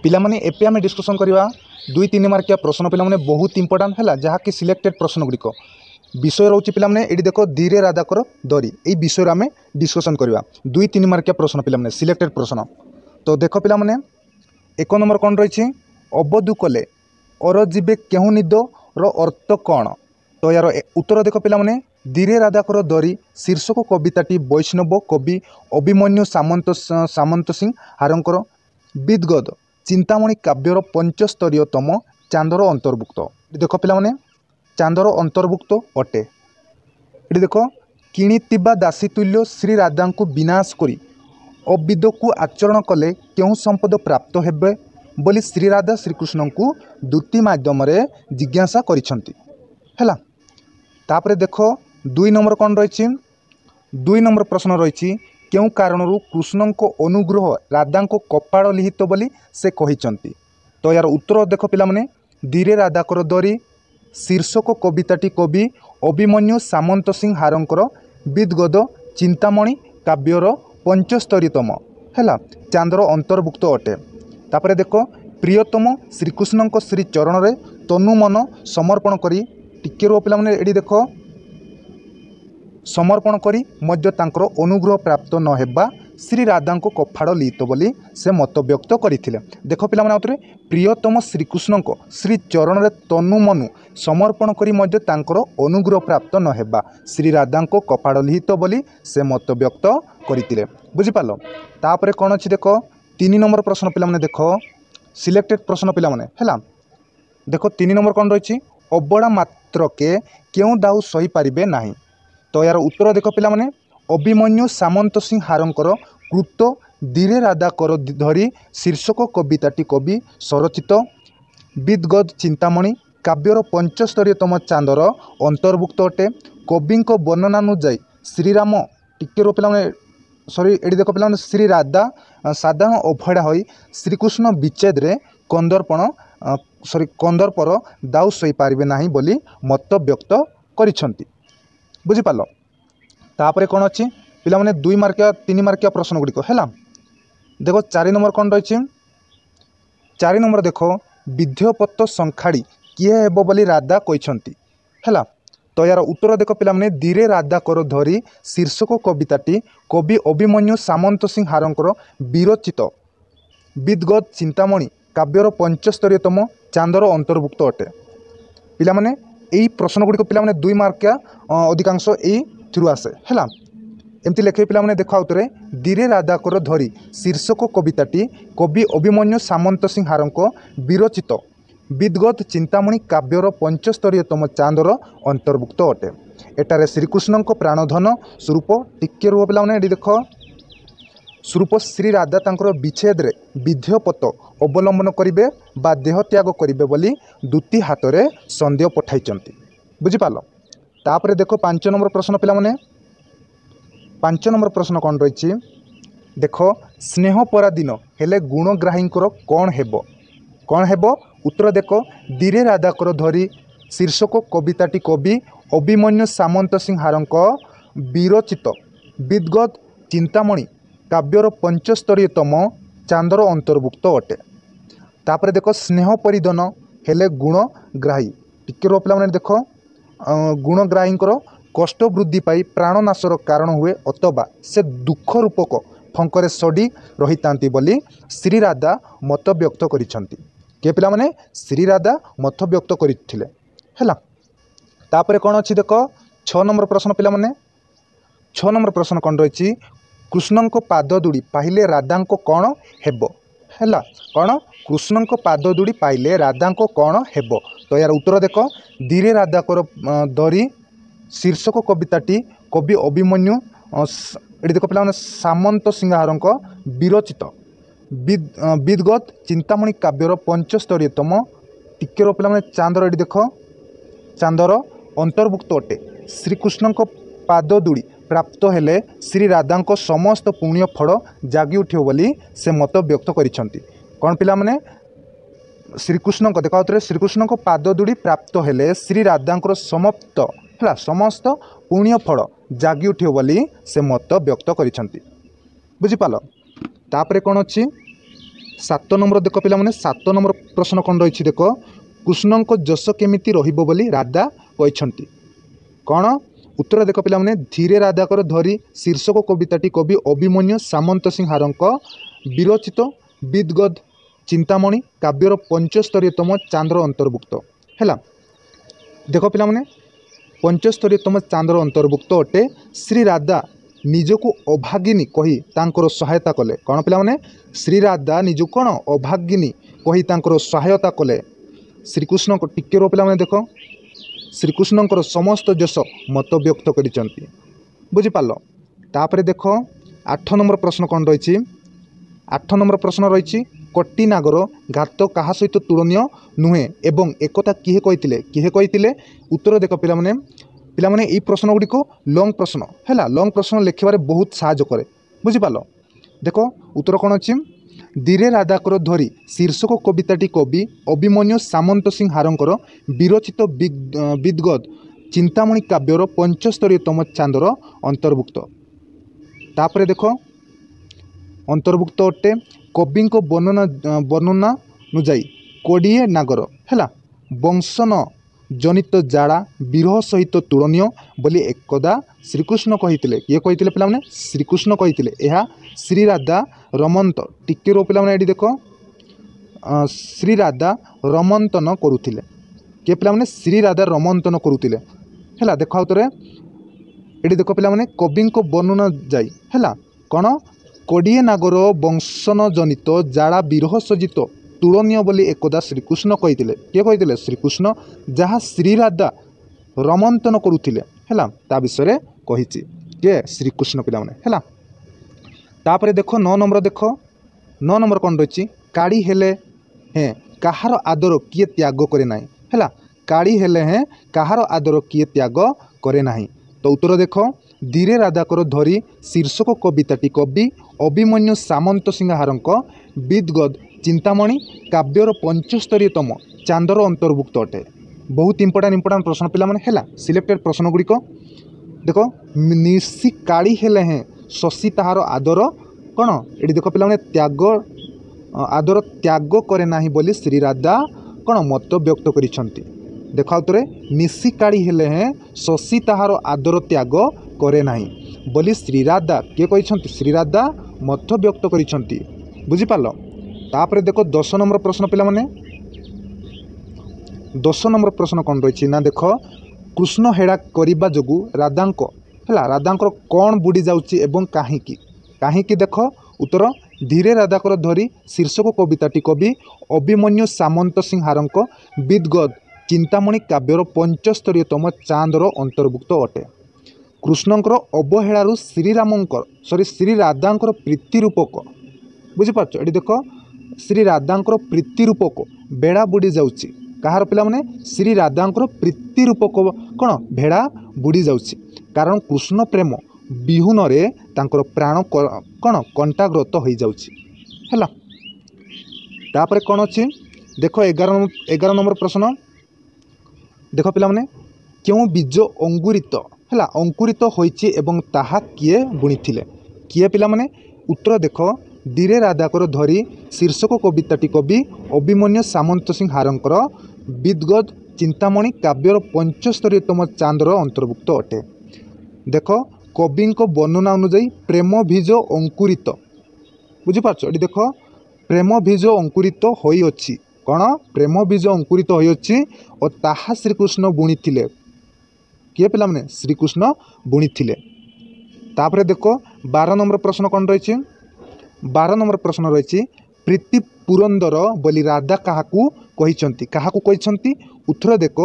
पिलामाने एपे आमे डिस्कशन करवा 2-3 मार्किया प्रश्न पिलामाने बहुत इंपोर्टेंट है जहाँकि सिलेक्टेड प्रश्न गुड़िक विषय रोचे पिलामाने ये देख धीरे राधाकर दरी ये विषय आमे डिस्कशन करवा 2-3 मार्किया प्रश्न पिलामाने सिलेक्टेड प्रश्न। तो देख पिलामाने 1 नंबर कौन रही अबधु कले अर जीवे केहू निद रो अर्थ कौन। तो यार उत्तर देख पिलामाने धीरे राधाकर दरी शीर्षक कविताटी वैष्णव कवि अभिमन्यु सामंत सिंह हारंकर विदगद चिंतामणि काव्यर 75तम चांदर अंतर्भुक्त। देख पिलामाने चांदर अंतर्भुक्त अटे। ये देख किणीतिबा दासी तुल्य श्री राधा को विनाश करी अविद को आचरण कले केहू संपद प्राप्त हेबे बोली श्री राधा श्रीकृष्ण को दूती माध्यम जिज्ञासा करिसंती हैला। तापरे देख 2 नंबर कौन रही 2 नंबर प्रश्न रही क्यों कारण कृष्ण को अनुग्रह राधा को कपाड़ लिहित बोली से कहिसंती। तो यार उत्तर देख पिलामाने धीरे राधाकर दरी शीर्षक कविताटी कवि अभिमन्यु सामंत सिंह हारंकर विदगद चिंतामणि काव्यर 75तम है चांदर अंतर्भुक्त अटे। तापरे देख प्रियतम श्रीकृष्ण श्री चरण में तनु मन समर्पण करी टिके रो पिलामाने एडी देख समर्पण करी मध्य तांकर अनुग्रह प्राप्त न हेबा श्री राधा को कफाड़ लिहित बोली से मत व्यक्त करथिले। देख पिलामाने आउतरे प्रियतम श्रीकृष्ण श्री चरण में तनु मनु समर्पण करी मध्य तांकर अनुग्रह प्राप्त न हेबा श्री राधा को कफाड़ लिहित बोली से मत व्यक्त करथिले। बुझी पालो। तापरे कोन अछि देख 3 नंबर प्रश्न पिलामाने देख सिलेक्टेड प्रश्न पिलामाने हैला। देख 3 नंबर कौन रही अबड़ा मात्र के क्यों दाऊ सही पारिबे नाही। तो यार उत्तर देख पिलामाने अभिमन्यु सामंत सिंह हारंकर कृत धीरे राधाकर धरी शीर्षक कविताटी कवि स्वरचित विदगद चिंतामणि काव्यर 75तम चांदर अंतर्भुक्त अटे। कवि वर्णनानुजाई श्रीराम टिके रो पिलामाने सॉरी एडी देख पिलामाने श्री राधा साधारण अभड़ा होई श्रीकृष्ण विच्छेद रे कंदर्पर दाऊ सही पारिबे नाही बोली मत व्यक्त करिसंती। बुझी पालो। तापरे कौन अच्छी पिलामाने 2 मार्किया 3 मार्किया प्रश्न गुड़िक है। देखो 4 नंबर कौन रही 4 नंबर देख विद्यपत संखाड़ी किए हेब बोली राधा कहिसंती है। तो यार उत्तर देख पिलामाने धीरे राधाकर धरी शीर्षक कविताटी कवि अभिमन्यु सामंत सिंह हारंकर विरचित विदगद चिंतामणि काव्यर 75तम चांदर अंतर्भुक्त अटे। पिलामाने यही प्रश्न गुड़िक पिलामाने 2 मार्किया अधिकांश यही आसे है। एमती लेखे पिलामाने देख आउतरे धीरे राधाकर धरी शीर्षक कविताटी कवि अभिमन्यु सामंत सिंह हारंक विरचित विदगद चिंतामणि काव्यर 75तम चांदर अंतर्भुक्त अटे। एटारे श्रीकृष्ण प्राणधन स्वरूप टिके रुह पिलामाने एडी देख स्वरूप श्री राधा तांकर विच्छेद रे विद्यपत अवलंबन करिवे बा देह त्याग करिवे बोली दूती हाथ में संदेह पठाइचंती। बुझी पालो। तापरे देखो 5 नंबर प्रश्न पिलामाने 5 नंबर प्रश्न कौन रही देख स्नेह पराधीन हेले गुणग्राहींकर कौन हेब। उत्तर देख धीरे राधाकर धरी शीर्षक कविताटी कवि अभिमन्यु सामंत सिंह हारंक विरचित विदगद चिंतामणि काव्यर 75तम चांदर अंतर्भुक्त अटे। तापरे देख स्नेह परिधन हेले गुणग्राही टिके रो पिलामाने देख गुणग्राहींकर कष्ट वृद्धि पाई प्राणनाशर कारण हुए अथवा से दुख रूपक फंकरे सड़ी रही तांती बोली श्री राधा मत व्यक्त करिसंती। के पिलामाने श्री राधा मत व्यक्त करथिले हैला। तापरे कोन अछि देख 6 नंबर प्रश्न पिलामाने 6 नंबर प्रश्न कौन रही कृष्ण को पाददूड़ी पाइले राधा को कौन हेब हैला। कौन कृष्ण को पाददूड़ी पाइले राधा को कौन हेब। तो यार उत्तर देख धीरे राधाकर धरी शीर्षक कविताटी कवि अभिमन्यु ये देख पिलामाने सामंत सिंह हारंक विरचित विदगद चिंतामणि काव्यर 75तम टिके रो पिलामाने चांदर ये देख चांदर अंतर्भुक्त अटे। श्रीकृष्ण पाददूड़ी प्राप्त हेले श्री राधा समस्त पुण्य फल जागी उठियो बोली से मत व्यक्त करिसंती। कौन पिलामाने श्रीकृष्ण देखा श्रीकृष्ण पाददूड़ी प्राप्त हेले श्री राधा समाप्त है समस्त पुण्य फल जागी उठियो बोली से मत व्यक्त करिसंती। बुझिपाल। तापरे कौन अच्छी सात नंबर देख पिलामाने 7 नंबर प्रश्न कौन रही देख कृष्ण को जश केमिति रहिबो बोली राधा कहते कौन उत्तर देख पिलामाने धीरे राधाकर धरी शीर्षक कविताटी कवि अभिमन्यु सामंत सिंह हारंक विरचित विदगद चिंतामणि काव्यर 75तम चांद्र अंतर्भुक्त है। देख पिलामाने 75तम चांद्र अंतर्भुक्त अटे। श्री राधा निजको अभागिनी कही तांकर सहायता कले कौन पिलामाने श्री राधा निजको कौन अभागिनी कही तांकर सहायता कले श्रीकृष्ण को टिके रो पिलामाने देख श्रीकृष्णकर समस्त जश मत व्यक्त करिसेंती बुझिपाल। तापर देख 8 नंबर प्रश्न कौन रही 8 नंबर प्रश्न रही कटी नागर घात क्या सहित तुलनीय नुहे एवं एकता किए कही उत्तर देख पिलामाने पिलामाने ये प्रश्न गुड़िक लंग प्रश्न है लंग प्रश्न लिखबार बहुत साहाय्य करे बुझिपाल। देख उत्तर कौन अच्छी धीरे राधाकर धरी शीर्षक कविताटी कवि अभिमन्यु सामंत सिंह हारंकर विरचित विदगद चिंतामणि काव्यर 75तम चांदर अंतर्भुक्त। तापर देख अंतर्भुक्त अटे कवि को वर्णना अनुजाई कोड़े नागर है वंशन जनित जाड़ा विरह सहित तुलनीय बोली एकदा श्रीकृष्ण कही किए कही पिलाने श्रीकृष्ण कही यह श्री राधा रमंत टिके रो पिलाने ये देख श्री राधा रमंतन करुले किए पिलाने श्री राधा रमंतन करुले है। देख आउे ये देख पिलाने कवि को वर्णना जाई है कौन कोड़े नागर वंशन जनित जाड़ा विरह सजित तुलनीय बोली एकदा श्रीकृष्ण कही किए कही श्रीकृष्ण जहाँ श्री राधा रमंतन करुले है ता विषय कही किए श्रीकृष्ण पिलाने है। तापर देख 9 नंबर देख 9 नंबर कौन रही काड़ी हेले हैं कहार आदर किए त्याग करे ना है काड़ी हेले हैं कहार आदर किए त्याग करे ना। तो उत्तर देख धीरे राधाकर धरी शीर्षक कविताटी कवि अभिमन्यु सामंत सिंह हारंक विदगद चिंतामणि काव्यर 75तम चांदर अंतर्भुक्त अटे। बहुत इंपोर्टाट प्रश्न पिलाने है सिलेक्टेड प्रश्न गुड़िक देख निशी काड़ी हेले हैं शशि ताहार आदर कौन ये देख पिलाने त्याग आदर त्याग करे ना बोली श्री राधा कौन मत व्यक्त करिसेंती। देख आउे निशी काड़ी हेले हैं शशि ताहार आदर त्याग करे ना बोली श्री राधा किए कही श्री राधा मत व्यक्त करिसेंती बुझिपाल। तापर देख 10 नंबर प्रश्न पिलाने 10 नंबर प्रश्न कौन रही ना देख कृष्ण हेड़ा करने जोगु राधांको है राधांकर कौन बुड़ी जाउची एवं काहींकी देख उत्तर धीरे राधाकर धरी शीर्षक कविताटी कवि अभिमन्यु सामंत सिंह हारंक विदगद चिंतामणि काव्यर 75तम चांदर अंतर्भुक्त अटे। कृष्णंकर अवहेलू श्री राधांकर प्रीति रूपक बुझिपार ये देख श्री राधांकर प्रीति रूपक बेड़ा बुड़ी जाउची कहार पिलाने श्री राधांकर प्रीति रूपक कौन भेड़ा बुड़ी जाउची कारण कृष्ण प्रेम विहुन रे तांकर प्राण कौन कंटाग्रत हो जाउची है। तापर कौन अच्छी देख 11 नंबर प्रश्न देख पिलाने क्यों बीज अंकुरित है अंकुरित होइछि एवं ताहा किए बुणीथिले किए पिलाने उत्तर देख धीरे राधाकर धरी शीर्षक कविताटी कवि अभिमन्यु सामंत सिंह हारंकर विदगद चिंतामणि काव्यर 75तम चांदर अंतर्भुक्त अटे। देख कवि वर्णना अनुजाई प्रेम बीज अंकुरित बुझिपार ये देख प्रेम बीज अंकुरित होइछि कौन प्रेम बीज अंकुरित होइछि और ताहा श्रीकृष्ण बुणीथिले किए पिलाने श्रीकृष्ण बुणीथिले। तापर देख 12 नंबर प्रश्न कौन रही 12 नंबर प्रश्न रही प्रीति पुरंदर बोली राधा काहाकू कही उत्तर देख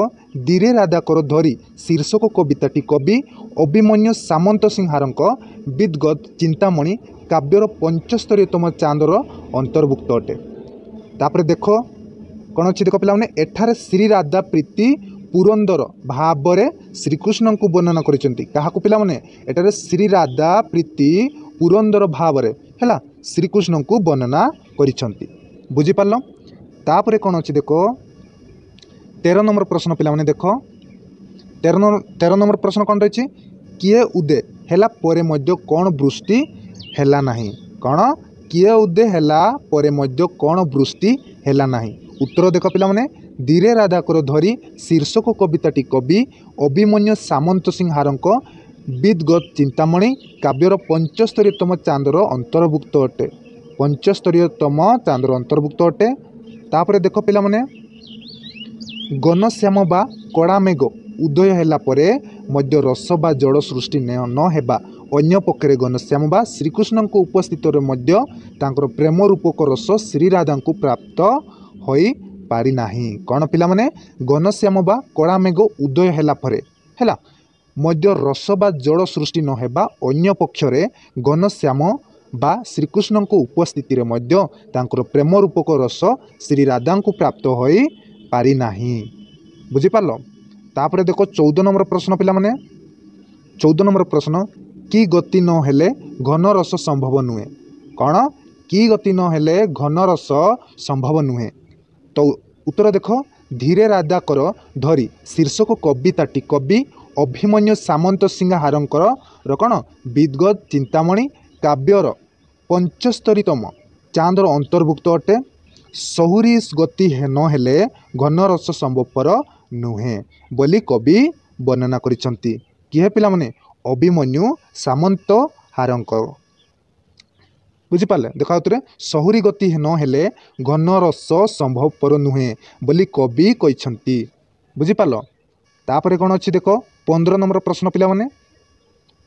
धीरे राधाकर धरी शीर्षक कविताटी कवि अभिमन्यु सामंत सिंह हारंक विदगद चिंतामणि काव्यर 75तम चांदर अंतर्भुक्त अटे। तापर देख कौन अच्छी देख पिलाने एठारे श्री राधा प्रीति पुरंदर भाव श्रीकृष्ण को वर्णना करिसेंती पिलाने एठारे श्री राधा प्रीति पुरंदर भाव है श्रीकृष्ण को वर्णना करिसेंती बुझिपाल। तापर कौन अच्छी देख 13 नंबर प्रश्न पिलाने देख 13 नंबर प्रश्न कौन रही किए उदे हैला परे मध्य कौन वृष्टि हैला नहीं कौन किए उदय हैला परे मध्य कौन वृष्टि हैला नाही। उत्तर देख पिलामाने धीरे राधाकर धरी शीर्षक कविताटी कवि अभिमन्यु सामंत सिंहारक विदगत चिंतामणि काव्यर 75तम चांदर अंतर्भुक्त अटे। 75तम चांदर अंतर्भुक्त अटे। तापर देख पिलामाने घनश्याम बा कड़ामेघ उदय हैला परे मध्य रस बा जड़ सृष्टि न हेबा अन्य पक्षरे घनश्याम बा श्रीकृष्ण उपस्थित मध्य तांकर प्रेम रूपक रस श्रीराधा को प्राप्त होई पारि नाही। कौन पिला माने घनश्याम बा कड़ामेघ उदय हैला परे हैला मध्य रस बा जड़ सृष्टि न हेबा अन्य पक्षरे घनश्याम बा श्रीकृष्ण उपस्थित मध्य तांकर प्रेम रूपक रस श्रीराधा को प्राप्त होई पारि नाही। बुझिपाल। तापर देखो 14 नंबर प्रश्न पिला माने 14 नंबर प्रश्न की गति न हेले घन रस संभव नुहे। कौन की गति न हेले घन रस संभव नुहे। तो उत्तर देखो धीरे राधाकर धरी शीर्षक कविताटी कवि अभिमन्यु सामंत सिंहारकर कौन विदगत चिंतामणि काव्यर 75तम चांदर अंतर्भुक्त अटे। सहुरी गति न हेले घन रस संभवपर नुहे बोली कवि वर्णना करिसंती। किए पिला माने अभिमन्यु सामंत हारंकर। बुझिपारे देखा उत्तरे सहुरी गति न हेले घन रस संभवपर नुहे बोली कवि कहिसंती। बुझिपाल। तापरे कौन अच्छी देख 15 नंबर प्रश्न पिला माने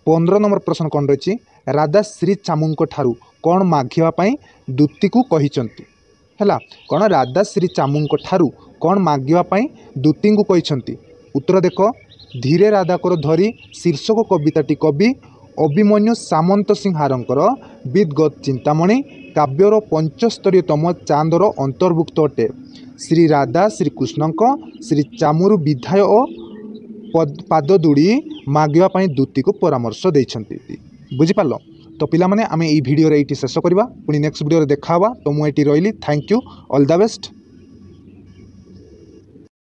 15 नंबर प्रश्न कौन रही राधा श्री चामुंक ठारू कौन मागिवा पाई दूती को कहिसंती हैला। कौन राधा श्री चामुंक ठारू कौन मागिवा पाई दूती को कहिसंती। उत्तर देख धीरे राधाकर धरी शीर्षक कविताटी कवि अभिमन्यु सामंत सिंहारकर विदगत चिंतामणि काव्यर 75तम चांदर अंतर्भुक्त अटे। श्री राधा श्रीकृष्ण श्री चामुरु विधाय और पाददूड़ी मागिवा पाई दूती को परामर्श देइछंती। बुझिपाल। तो पिला माने आमे ई वीडियो रे इटी शेष करबा पुनी नेक्स्ट वीडियो रे देखावा। तो मु एटी रहिली। Thank you. All the best.